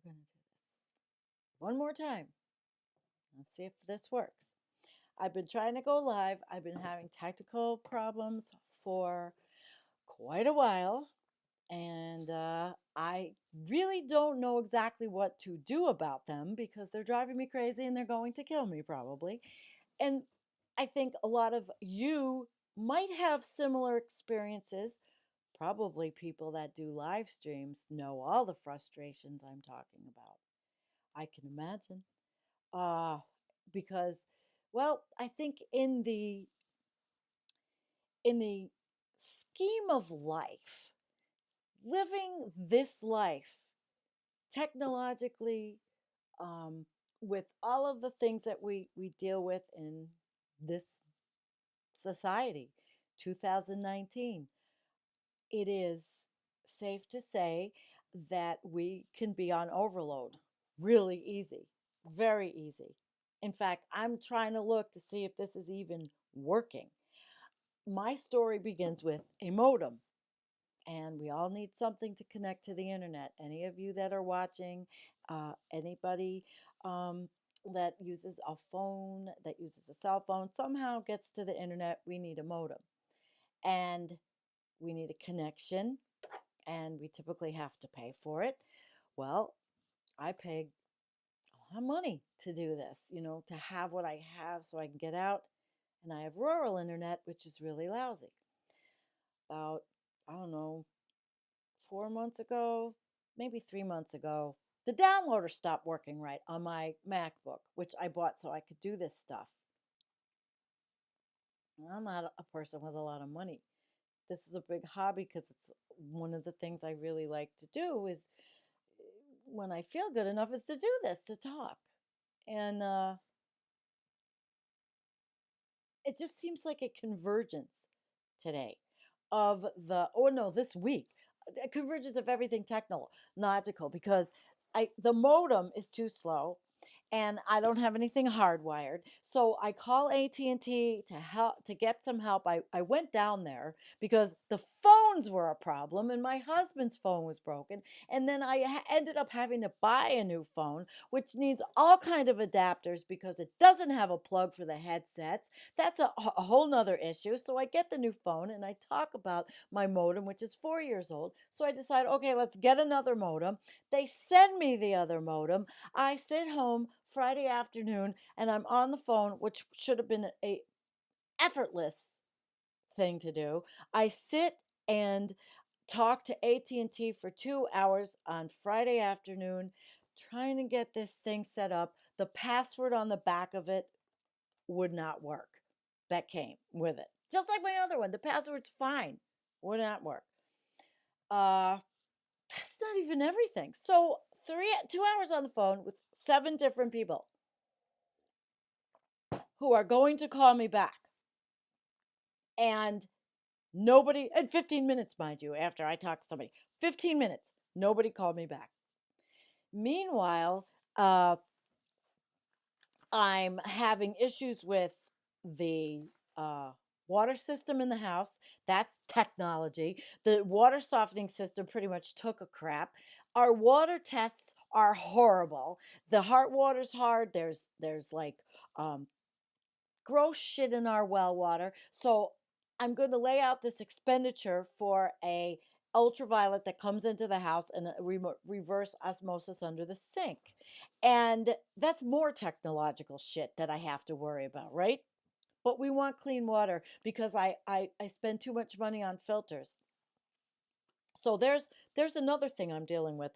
going to do this one more time. Let's see if this works. I've been trying to go live. I've been having technical problems for quite a while, and I really don't know exactly what to do about them because they're driving me crazy and they're going to kill me probably. And I think a lot of you might have similar experiences. Probably people that do live streams know all the frustrations I'm talking about. I can imagine. Uh, because, well, I think in the scheme of life, living this life technologically, um, with all of the things that we deal with in this society, 2019, it is safe to say that we can be on overload really easy, very easy. In fact, I'm trying to look to see if this is even working. My story begins with a modem, and we all need something to connect to the internet. Any of you that are watching, anybody um, that uses a phone, that uses a cell phone, somehow gets to the internet, we need a modem. And we need a connection, and we typically have to pay for it. Well, I paid a lot of money to do this, to have what I have so I can get out. And I have rural internet, which is really lousy. About, I don't know, 4 months ago, maybe 3 months ago, the downloader stopped working right on my MacBook, which I bought so I could do this stuff. I'm not a person with a lot of money. This is a big hobby because it's one of the things I really like to do is when I feel good enough is to do this, to talk. And it just seems like a convergence today of oh no, this week, a convergence of everything technological because the modem is too slow and I don't have anything hardwired. So I call AT&T to help to get some help. I went down there because the phones were a problem and my husband's phone was broken. And then I ended up having to buy a new phone, which needs all kind of adapters because it doesn't have a plug for the headsets. That's a whole nother issue. So I get the new phone and I talk about my modem, which is 4 years old. So I decide, okay, let's get another modem. They send me the other modem. I sit home Friday afternoon and I'm on the phone, which should have been a effortless thing to do. I sit and talk to AT&T for 2 hours on Friday afternoon trying to get this thing set up. The password on the back of it would not work. That came with it. Just like my other one, the password's fine. Would not work. That's not even everything. So 2 hours on the phone with 7 different people who are going to call me back. And nobody, and 15 minutes, mind you, after I talk to somebody, 15 minutes, nobody called me back. Meanwhile, I'm having issues with the water system in the house. That's technology. The water softening system pretty much took a crap. Our water tests are horrible. The hard water's hard. There's like gross shit in our well water. So I'm going to lay out this expenditure for a ultraviolet that comes into the house and a reverse osmosis under the sink. And that's more technological shit that I have to worry about, right? But we want clean water because I spend too much money on filters. So there's another thing I'm dealing with.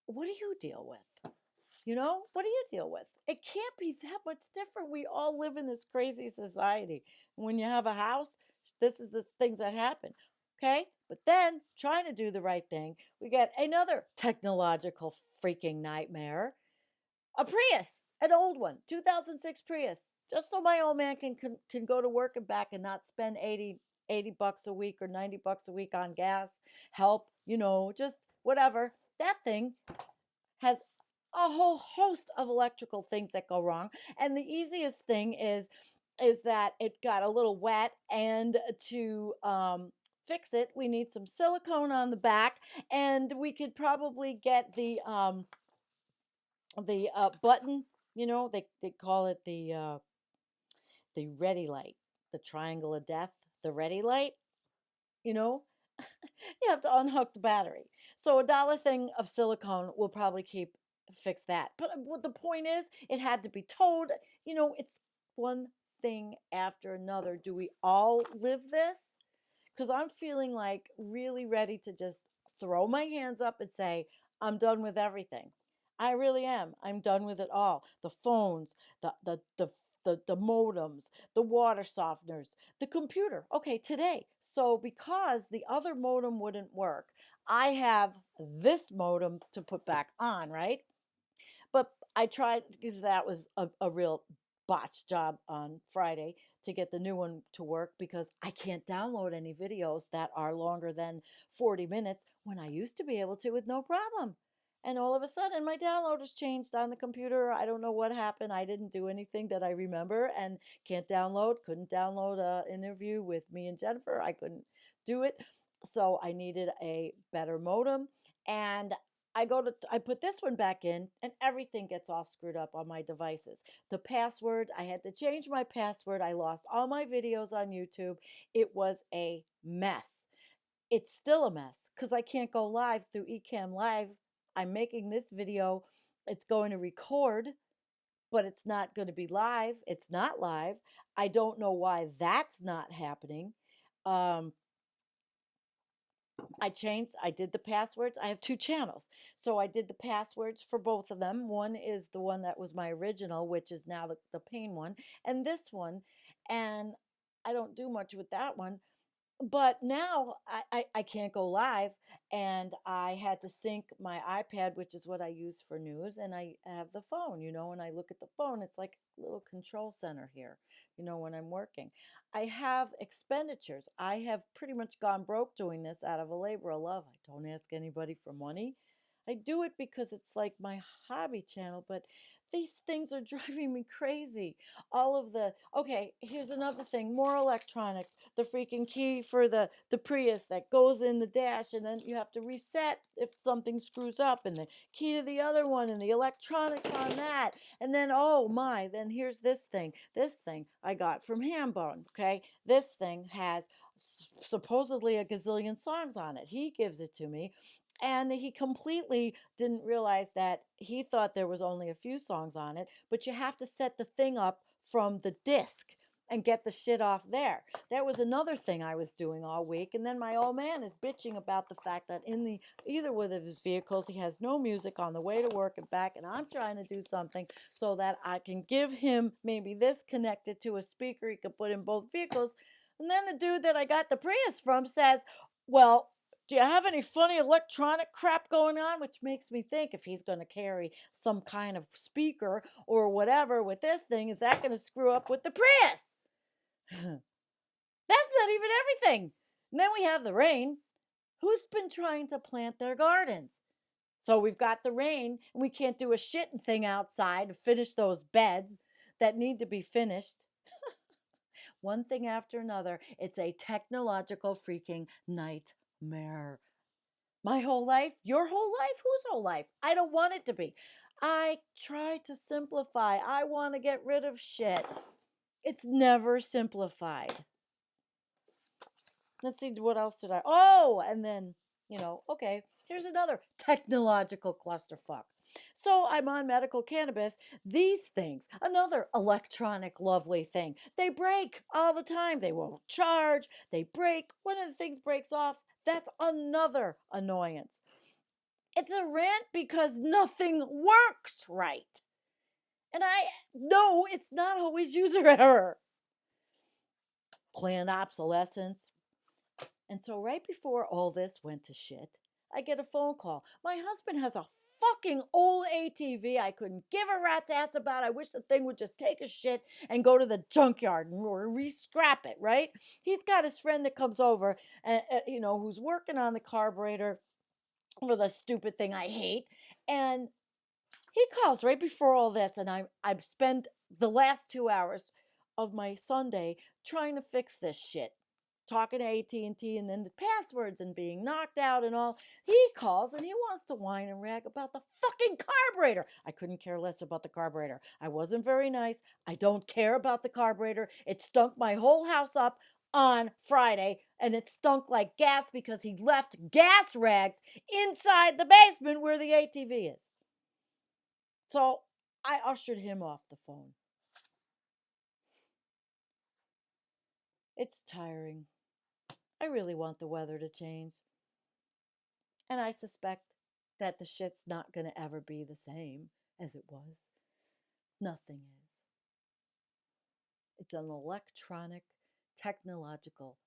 What do you deal with? What do you deal with? It can't be that much different. We all live in this crazy society. When you have a house, this is the things that happen. Okay? But then, trying to do the right thing, we get another technological freaking nightmare. A Prius, an old one, 2006 Prius. Just so my old man can go to work and back and not spend 80 bucks a week or 90 bucks a week on gas, help, just whatever. That thing has a whole host of electrical things that go wrong. And the easiest thing is that it got a little wet, and to fix it, we need some silicone on the back, and we could probably get the the button, they call it the ready light, the triangle of death, the ready light, you know, you have to unhook the battery. So a dollar thing of silicone will probably keep fix that. But what the point is, it had to be towed. It's one thing after another. Do we all live this? Because I'm feeling like really ready to just throw my hands up and say, I'm done with everything. I really am. I'm done with it all. The phones, the modems, the water softeners, the computer. Okay, today. So because the other modem wouldn't work, I have this modem to put back on, right? But I tried because that was a real botch job on Friday to get the new one to work because I can't download any videos that are longer than 40 minutes when I used to be able to with no problem. And all of a sudden, my downloaders changed on the computer. I don't know what happened. I didn't do anything that I remember and couldn't download an interview with me and Jennifer. I couldn't do it. So I needed a better modem. And I put this one back in and everything gets all screwed up on my devices. The password, I had to change my password. I lost all my videos on YouTube. It was a mess. It's still a mess because I can't go live through Ecamm Live. I'm making this video. It's going to record, but it's not going to be live. It's not live. I don't know why that's not happening. Um, I did the passwords. I have two channels. So I did the passwords for both of them. One is the one that was my original, which is now the pain one, and this one. And I don't do much with that one. But now I can't go live, and I had to sync my iPad, which is what I use for news, and I have the phone, and I look at the phone, it's like a little control center here, when I'm working. I have expenditures. I have pretty much gone broke doing this out of a labor of love. I don't ask anybody for money. I do it because it's like my hobby channel, but these things are driving me crazy. Okay, here's another thing, more electronics. The freaking key for the Prius that goes in the dash, and then you have to reset if something screws up, and the key to the other one, and the electronics on that. And then, oh my, then here's this thing I got from Hambone. Okay, this thing has supposedly a gazillion songs on it. He gives it to me, and he completely didn't realize that he thought there was only a few songs on it, but you have to set the thing up from the disc and get the shit off there. That was another thing I was doing all week. And then my old man is bitching about the fact that in either one of his vehicles he has no music on the way to work and back, and I'm trying to do something so that I can give him maybe this connected to a speaker he can put in both vehicles. And then the dude that I got the Prius from says, well, do you have any funny electronic crap going on? Which makes me think if he's going to carry some kind of speaker or whatever with this thing, is that going to screw up with the Prius? That's not even everything. And then we have the rain. Who's been trying to plant their gardens? So we've got the rain, and we can't do a shitting thing outside to finish those beds that need to be finished. One thing after another. It's a technological freaking nightmare. My whole life? Your whole life? Whose whole life? I don't want it to be. I try to simplify. I want to get rid of shit. It's never simplified. Let's see, what else did I? Oh, and then, okay, here's another technological clusterfuck. So I'm on medical cannabis. These things, another electronic lovely thing, they break all the time. They won't charge, they break. One of the things breaks off. That's another annoyance. It's a rant because nothing works right. And I know it's not always user error. Planned obsolescence. And so, right before all this went to shit, I get a phone call. My husband has a fucking old ATV I couldn't give a rat's ass about. I wish the thing would just take a shit and go to the junkyard or re-scrap it, right? He's got his friend that comes over, who's working on the carburetor for the stupid thing I hate. And he calls right before all this, and I've spent the last 2 hours of my Sunday trying to fix this shit. talking to AT&T and then the passwords and being knocked out and all. He calls and he wants to whine and rag about the fucking carburetor. I couldn't care less about the carburetor. I wasn't very nice. I don't care about the carburetor. It stunk my whole house up on Friday, and it stunk like gas because he left gas rags inside the basement where the ATV is. So I ushered him off the phone. It's tiring. I really want the weather to change. And I suspect that the shit's not going to ever be the same as it was. Nothing is. It's an electronic, technological